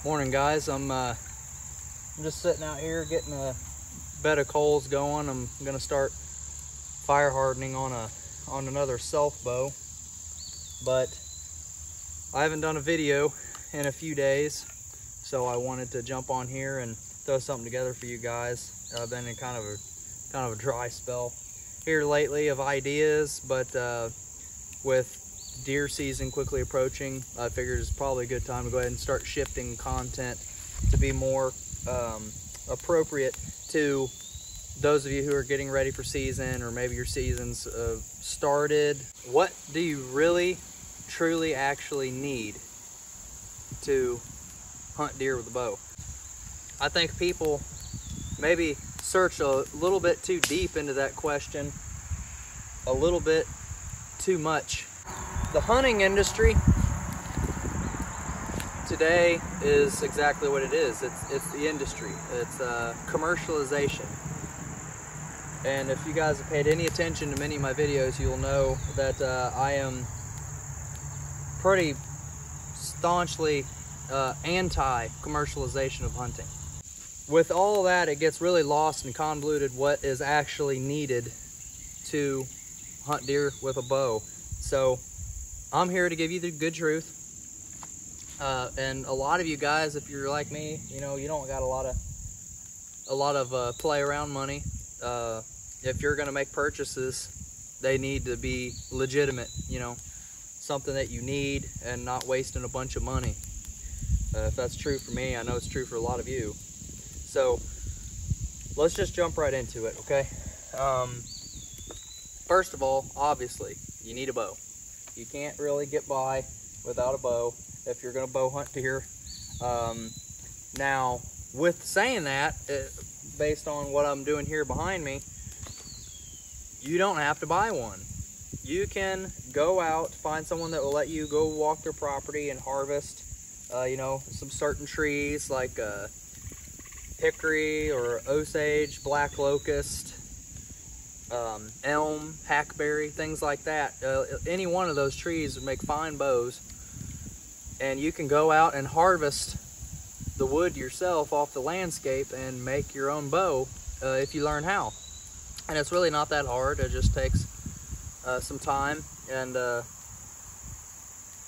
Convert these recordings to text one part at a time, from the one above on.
Morning, guys. I'm just sitting out here getting a bed of coals going. I'm gonna start fire hardening on another self bow, but I haven't done a video in a few days, so I wanted to jump on here and throw something together for you guys. I've been in kind of a dry spell here lately of ideas, but with deer season quickly approaching, I figured it's probably a good time to go ahead and start shifting content to be more appropriate to those of you who are getting ready for season, or maybe your season's started. What do you really, truly, actually need to hunt deer with a bow? I think people maybe search a little bit too deep into that question, a little bit too much. The hunting industry today is exactly what it is. It's the industry. It's commercialization. And if you guys have paid any attention to many of my videos, you'll know that I am pretty staunchly anti-commercialization of hunting. With all that, it gets really lost and convoluted what is actually needed to hunt deer with a bow. So I'm here to give you the good truth. And a lot of you guys, if you're like me, you know, you don't got a lot of play around money. If you're going to make purchases, they need to be legitimate, you know, something that you need and not wasting a bunch of money. If that's true for me, I know it's true for a lot of you. So let's just jump right into it, okay? First of all, obviously, you need a bow. You can't really get by without a bow if you're going to bow hunt deer. Now, with saying that, based on what I'm doing here behind me, you don't have to buy one. You can go out, find someone that will let you go walk their property and harvest, you know, some certain trees like hickory or osage, black locust, elm, hackberry, things like that. Any one of those trees would make fine bows, and you can go out and harvest the wood yourself off the landscape and make your own bow if you learn how. And it's really not that hard. It just takes some time, and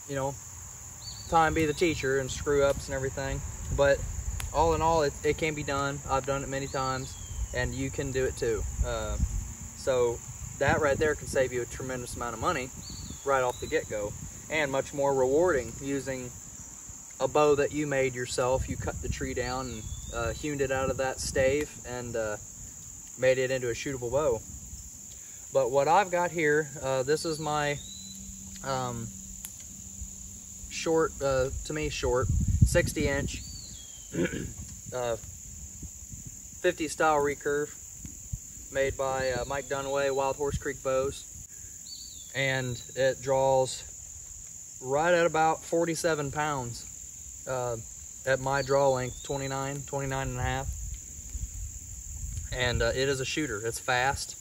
you know, time be the teacher and screw ups and everything. But all in all, it can be done. I've done it many times, and you can do it too. So that right there can save you a tremendous amount of money right off the get-go, and much more rewarding using a bow that you made yourself. You cut the tree down and hewn it out of that stave and made it into a shootable bow. But what I've got here, this is my short, to me short, 60-inch 50 style recurve, made by Mike Dunaway, Wild Horse Creek Bows, and it draws right at about 47 pounds at my draw length, 29 and a half. And it is a shooter. It's fast,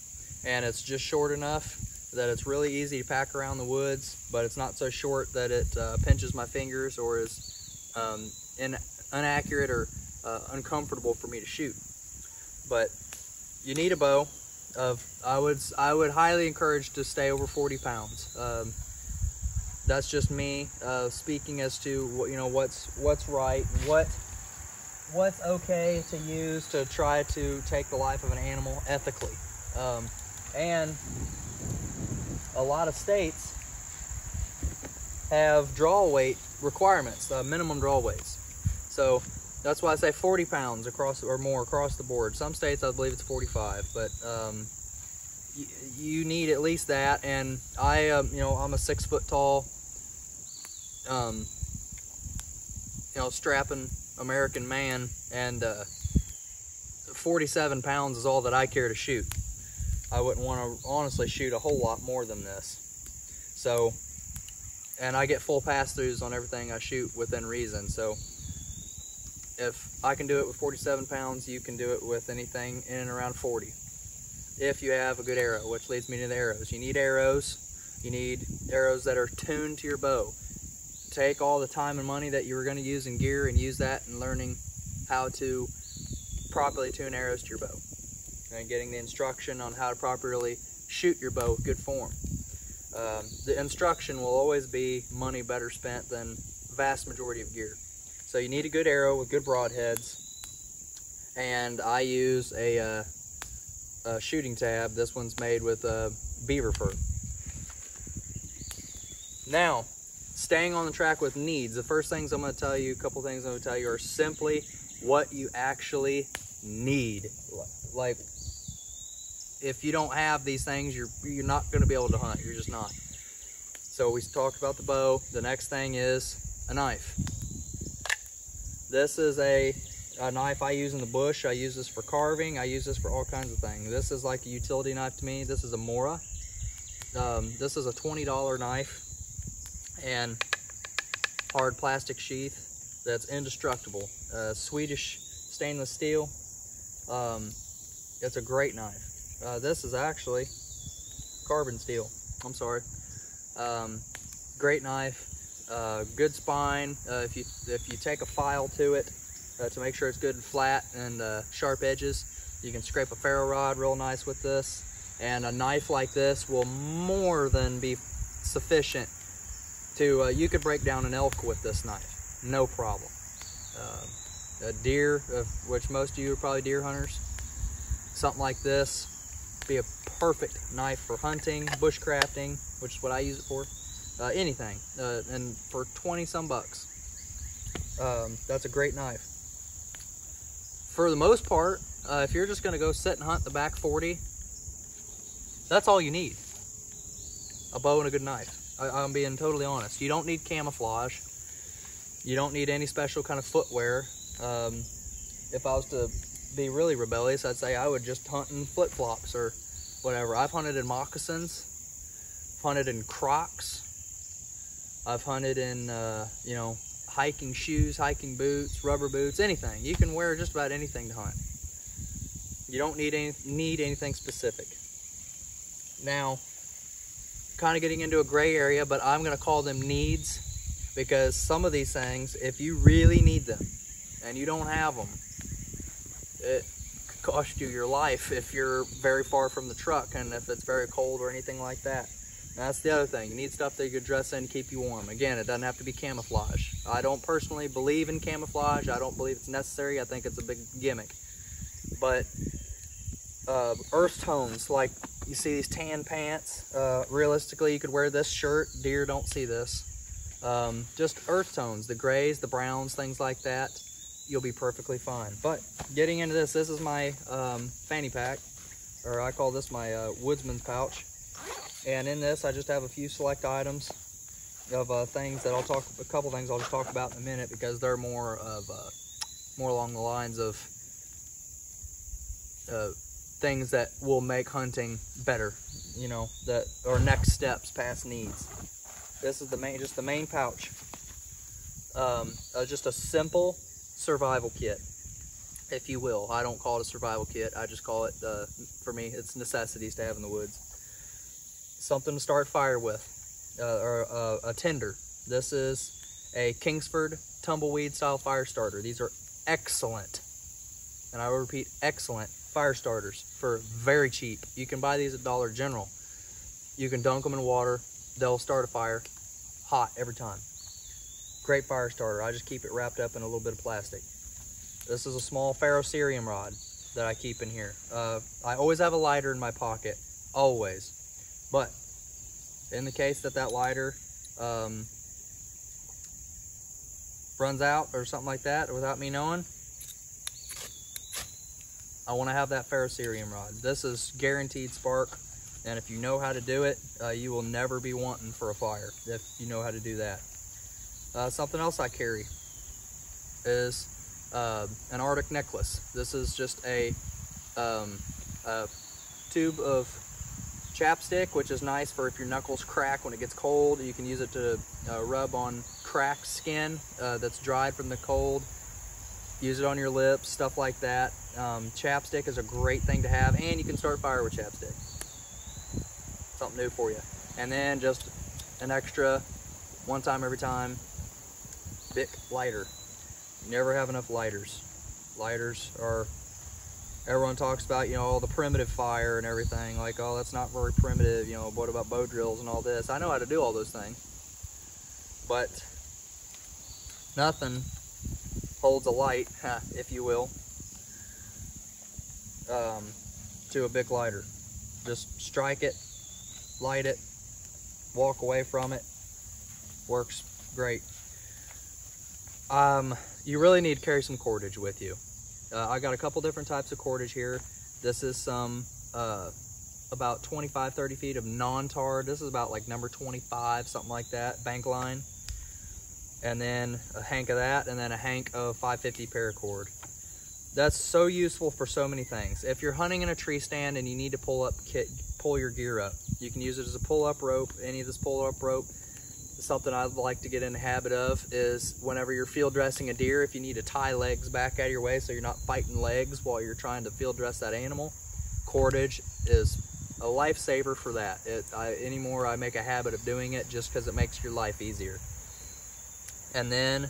and it's just short enough that it's really easy to pack around the woods, but it's not so short that it pinches my fingers or is inaccurate or uncomfortable for me to shoot. But you need a bow of, I would highly encourage to stay over 40 pounds. That's just me speaking as to what, you know, what's right, what's okay to use to try to take the life of an animal ethically. And a lot of states have draw weight requirements, minimum draw weights. So that's why I say 40 pounds across or more across the board. Some states, I believe it's 45, but you need at least that. And I, you know, I'm a 6 foot tall, you know, strapping American man, and 47 pounds is all that I care to shoot. I wouldn't want to honestly shoot a whole lot more than this. So, and I get full pass-throughs on everything I shoot within reason. So if I can do it with 47 pounds, you can do it with anything in and around 40. If you have a good arrow, which leads me to the arrows. You need arrows. You need arrows that are tuned to your bow. take all the time and money that you were going to use in gear and use that in learning how to properly tune arrows to your bow and getting the instruction on how to properly shoot your bow with good form. The instruction will always be money better spent than the vast majority of gear. So you need a good arrow with good broadheads, and I use a shooting tab. This one's made with beaver fur. Now, staying on the track with needs, the first things I'm going to tell you, a couple things I'm going to tell you are simply what you actually need. Like, if you don't have these things, you're not going to be able to hunt. You're just not. So we talked about the bow. The next thing is a knife. This is a knife I use in the bush. I use this for carving. I use this for all kinds of things. This is like a utility knife to me. This is a Mora. This is a $20 knife and hard plastic sheath that's indestructible. Swedish stainless steel. It's a great knife. This is actually carbon steel. I'm sorry. Great knife. Good spine. If you take a file to it to make sure it's good and flat and sharp edges, you can scrape a ferro rod real nice with this. And a knife like this will more than be sufficient to, you could break down an elk with this knife, no problem. A deer, which most of you are probably deer hunters, something like this be a perfect knife for hunting, bushcrafting, which is what I use it for. Anything, and for 20 some bucks, that's a great knife. For the most part, if you're just going to go sit and hunt the back 40, that's all you need. A bow and a good knife. I'm being totally honest. You don't need camouflage. You don't need any special kind of footwear. If I was to be really rebellious, I'd say I would just hunt in flip-flops or whatever. I've hunted in moccasins. I've hunted in Crocs. I've hunted in, you know, hiking shoes, hiking boots, rubber boots, anything. You can wear just about anything to hunt. You don't need anything specific. Now, kind of getting into a gray area, but I'm going to call them needs, because some of these things, if you really need them and you don't have them, it could cost you your life if you're very far from the truck and if it's very cold or anything like that. And that's the other thing. You need stuff that you could dress in to keep you warm. Again, it doesn't have to be camouflage. I don't personally believe in camouflage. I don't believe it's necessary. I think it's a big gimmick. But earth tones, like you see these tan pants, realistically you could wear this shirt. Deer don't see this. Just earth tones, the grays, the browns, things like that, you'll be perfectly fine. But getting into this is my fanny pack, or I call this my woodsman's pouch. And in this, I just have a few select items of things that a couple things I'll just talk about in a minute, because they're more along the lines of things that will make hunting better, you know, that are next steps past needs. This is just the main pouch. Just a simple survival kit, if you will. I don't call it a survival kit. I just call it, for me, it's necessities to have in the woods. Something to start fire with, or a tinder. This is a Kingsford tumbleweed style fire starter. These are excellent, and I will repeat, excellent fire starters for very cheap. You can buy these at Dollar General. You can dunk them in water. They'll start a fire hot every time. Great fire starter. I just keep it wrapped up in a little bit of plastic. This is a small ferrocerium rod that I keep in here. I always have a lighter in my pocket, always. But in the case that lighter runs out or something like that, without me knowing, I want to have that ferrocerium rod. This is guaranteed spark, and if you know how to do it, you will never be wanting for a fire if you know how to do that. Something else I carry is an Arctic necklace. This is just a tube of chapstick, which is nice for if your knuckles crack when it gets cold. You can use it to rub on cracked skin that's dried from the cold. Use it on your lips, stuff like that. Chapstick is a great thing to have, and you can start fire with chapstick. Something new for you. And then just an extra, one time every time, Bic lighter. You never have enough lighters. Lighters are, everyone talks about, you know, all the primitive fire and everything, like, oh, that's not very primitive, you know, what about bow drills and all this? I know how to do all those things, but nothing holds a light, if you will, to a Bic lighter. Just strike it, light it, walk away from it, works great. You really need to carry some cordage with you. I got a couple different types of cordage here. This is some about 25-30 feet of non-tar. This is about like number 25, something like that, bank line. And then a hank of that, and then a hank of 550 paracord. That's so useful for so many things. If you're hunting in a tree stand and you need to pull your gear up, you can use it as a pull-up rope. Any of this pull-up rope. Something I'd like to get in the habit of is whenever you're field dressing a deer, if you need to tie legs back out of your way so you're not fighting legs while you're trying to field dress that animal, cordage is a lifesaver for that. Anymore, I make a habit of doing it just because it makes your life easier. And then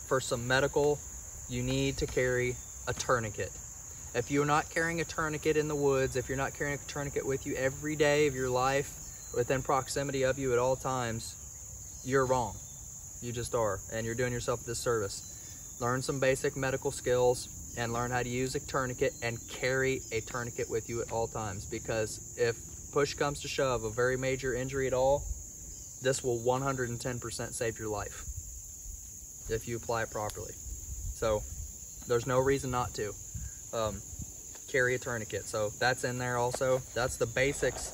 for some medical, you need to carry a tourniquet. If you're not carrying a tourniquet in the woods, if you're not carrying a tourniquet with you every day of your life, within proximity of you at all times, you're wrong. You just are, and you're doing yourself a disservice. Learn some basic medical skills and learn how to use a tourniquet, and carry a tourniquet with you at all times, because if push comes to shove, a very major injury at all, this will 110% save your life if you apply it properly. So there's no reason not to. Carry a tourniquet. So that's in there also. That's the basics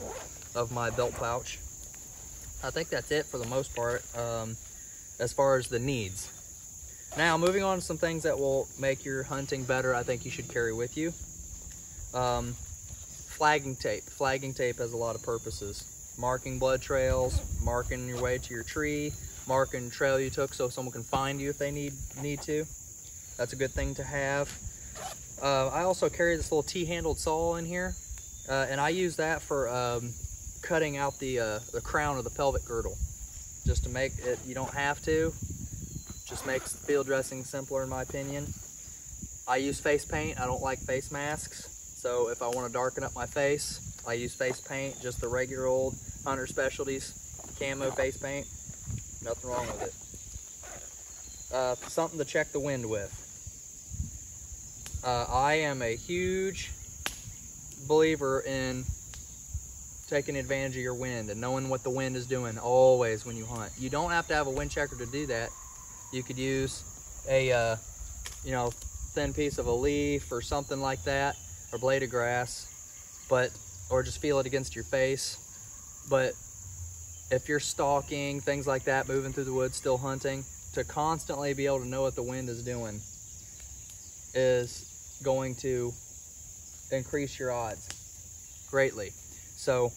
of my belt pouch. I think that's it for the most part, as far as the needs. Now, moving on to some things that will make your hunting better, I think you should carry with you. Flagging tape. Flagging tape has a lot of purposes. Marking blood trails, marking your way to your tree, marking the trail you took so someone can find you if they need to. That's a good thing to have. I also carry this little T-handled saw in here, and I use that for cutting out the crown of the pelvic girdle, just to make it, you don't have to, just makes field dressing simpler in my opinion. I use face paint. I don't like face masks, so if I want to darken up my face, I use face paint, just the regular old Hunter Specialties camo face paint. Nothing wrong with it. Something to check the wind with. I am a huge believer in taking advantage of your wind and knowing what the wind is doing always when you hunt. You don't have to have a wind checker to do that. You could use a you know, thin piece of a leaf or something like that, or blade of grass, or just feel it against your face. But if you're stalking, things like that, moving through the woods, still hunting, to constantly be able to know what the wind is doing is going to increase your odds greatly. So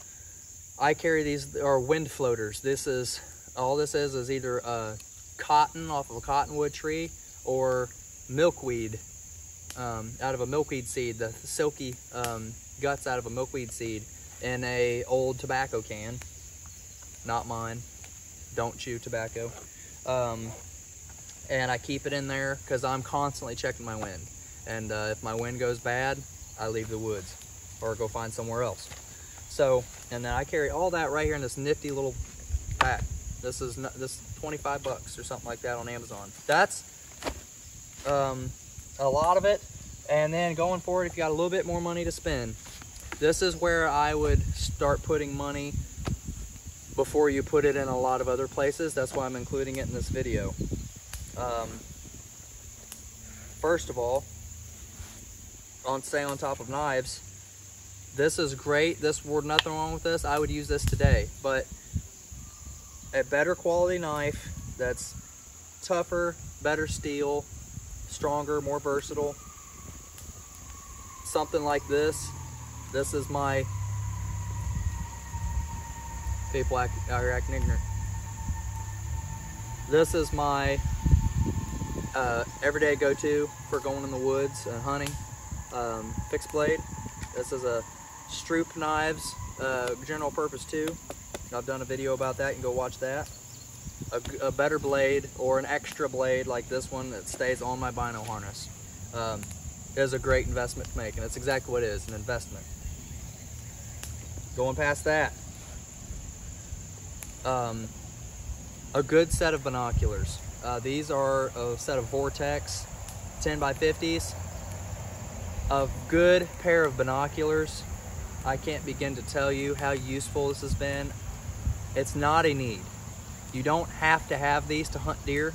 I carry these, or wind floaters. This is, all this is either cotton off of a cottonwood tree, or milkweed out of a milkweed seed, the silky guts out of a milkweed seed in a old tobacco can. Not mine, don't chew tobacco. And I keep it in there because I'm constantly checking my wind. And if my wind goes bad, I leave the woods or go find somewhere else. So, and then I carry all that right here in this nifty little pack. This is 25 bucks or something like that on Amazon. That's a lot of it. And then going forward, if you got a little bit more money to spend, this is where I would start putting money before you put it in a lot of other places. That's why I'm including it in this video. First of all, on top of knives, this is great. Nothing wrong with this. I would use this today, but a better quality knife that's tougher, better steel, stronger, more versatile. Something like this. This is my, people out here acting ignorant. This is my everyday go-to for going in the woods and hunting. Fixed blade. This is a Stroop Knives general purpose 2. I've done a video about that. You can go watch that. a better blade or an extra blade like this one that stays on my bino harness is a great investment to make, and it's exactly what it is, an investment. Going past that, a good set of binoculars. These are a set of Vortex 10x50s. A good pair of binoculars. I can't begin to tell you how useful this has been. It's not a need. You don't have to have these to hunt deer,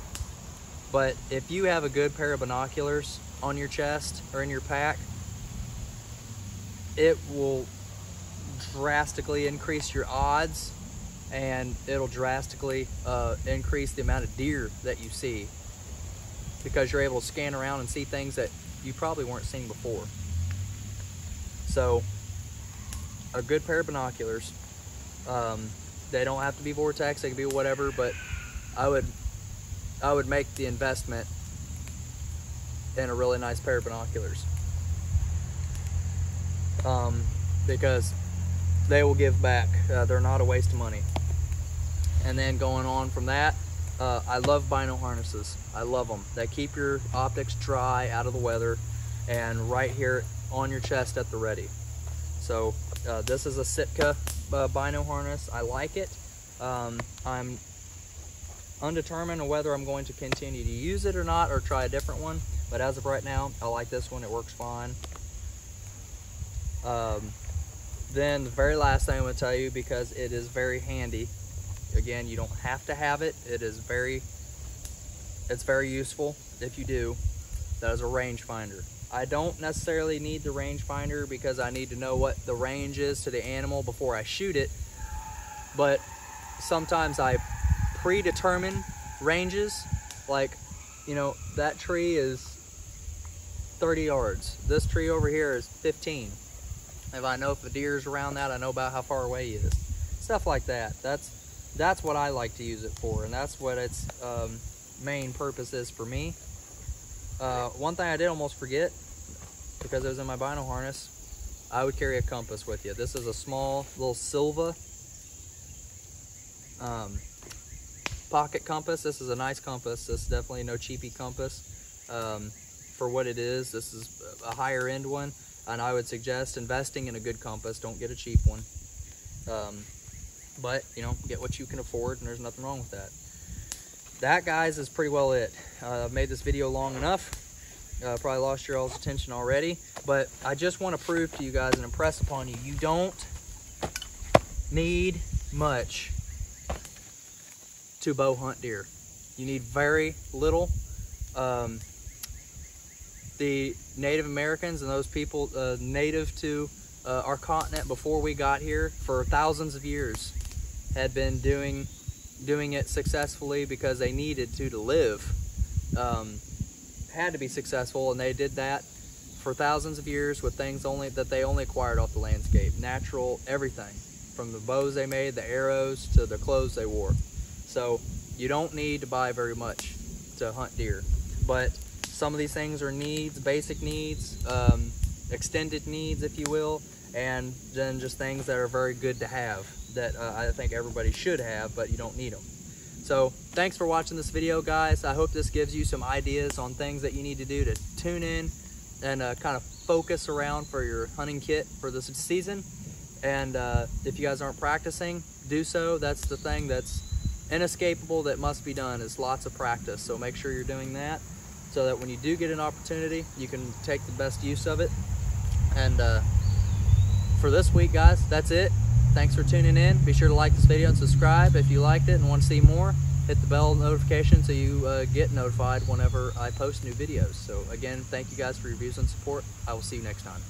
but if you have a good pair of binoculars on your chest or in your pack, it will drastically increase your odds, and it'll drastically increase the amount of deer that you see, because you're able to scan around and see things that you probably weren't seeing before. So a good pair of binoculars, they don't have to be Vortex, they can be whatever, but I would make the investment in a really nice pair of binoculars, because they will give back. They're not a waste of money. And then going on from that, I love bino harnesses. I love them. They keep your optics dry, out of the weather, and right here on your chest at the ready. So this is a Sitka bino harness. I like it. I'm undetermined on whether I'm going to continue to use it or not, or try a different one, but as of right now, I like this one. It works fine. Then the very last thing I'm going to tell you, because it is very handy. Again, you don't have to have it. It's very useful if you do. That is a rangefinder. I don't necessarily need the rangefinder because I need to know what the range is to the animal before I shoot it, but sometimes I predetermine ranges. Like, you know, that tree is 30 yards. This tree over here is 15. If I know if a deer is around that, I know about how far away he is. Stuff like that. That's what I like to use it for, and that's what its main purpose is for me. One thing I did almost forget, because it was in my bino harness, I would carry a compass with you. This is a small little Silva pocket compass. This is a nice compass. This is definitely no cheapy compass. For what it is, this is a higher end one, and I would suggest investing in a good compass. Don't get a cheap one. But, you know, get what you can afford, and there's nothing wrong with that. That, guys, is pretty well it. I've made this video long enough. Probably lost your all's attention already, but I just want to prove to you guys and impress upon you, you don't need much to bow hunt deer. You need very little. The Native Americans and those people native to our continent before we got here for thousands of years had been doing it successfully because they needed to live. Had to be successful, and they did that for thousands of years with things that they only acquired off the landscape. Natural, everything, from the bows they made, the arrows, to the clothes they wore. So you don't need to buy very much to hunt deer, but some of these things are needs, basic needs, extended needs, if you will, and then just things that are very good to have that I think everybody should have, but you don't need them. So thanks for watching this video, guys. I hope this gives you some ideas on things that you need to do to tune in and kind of focus around for your hunting kit for this season. And if you guys aren't practicing, do so. That's the thing that's inescapable, that must be done, is lots of practice. So make sure you're doing that, so that when you do get an opportunity, you can take the best use of it. And for this week, guys, that's it. Thanks for tuning in. Be sure to like this video and subscribe if you liked it and want to see more. Hit the bell notification so you get notified whenever I post new videos. So again, thank you guys for your views and support. I will see you next time.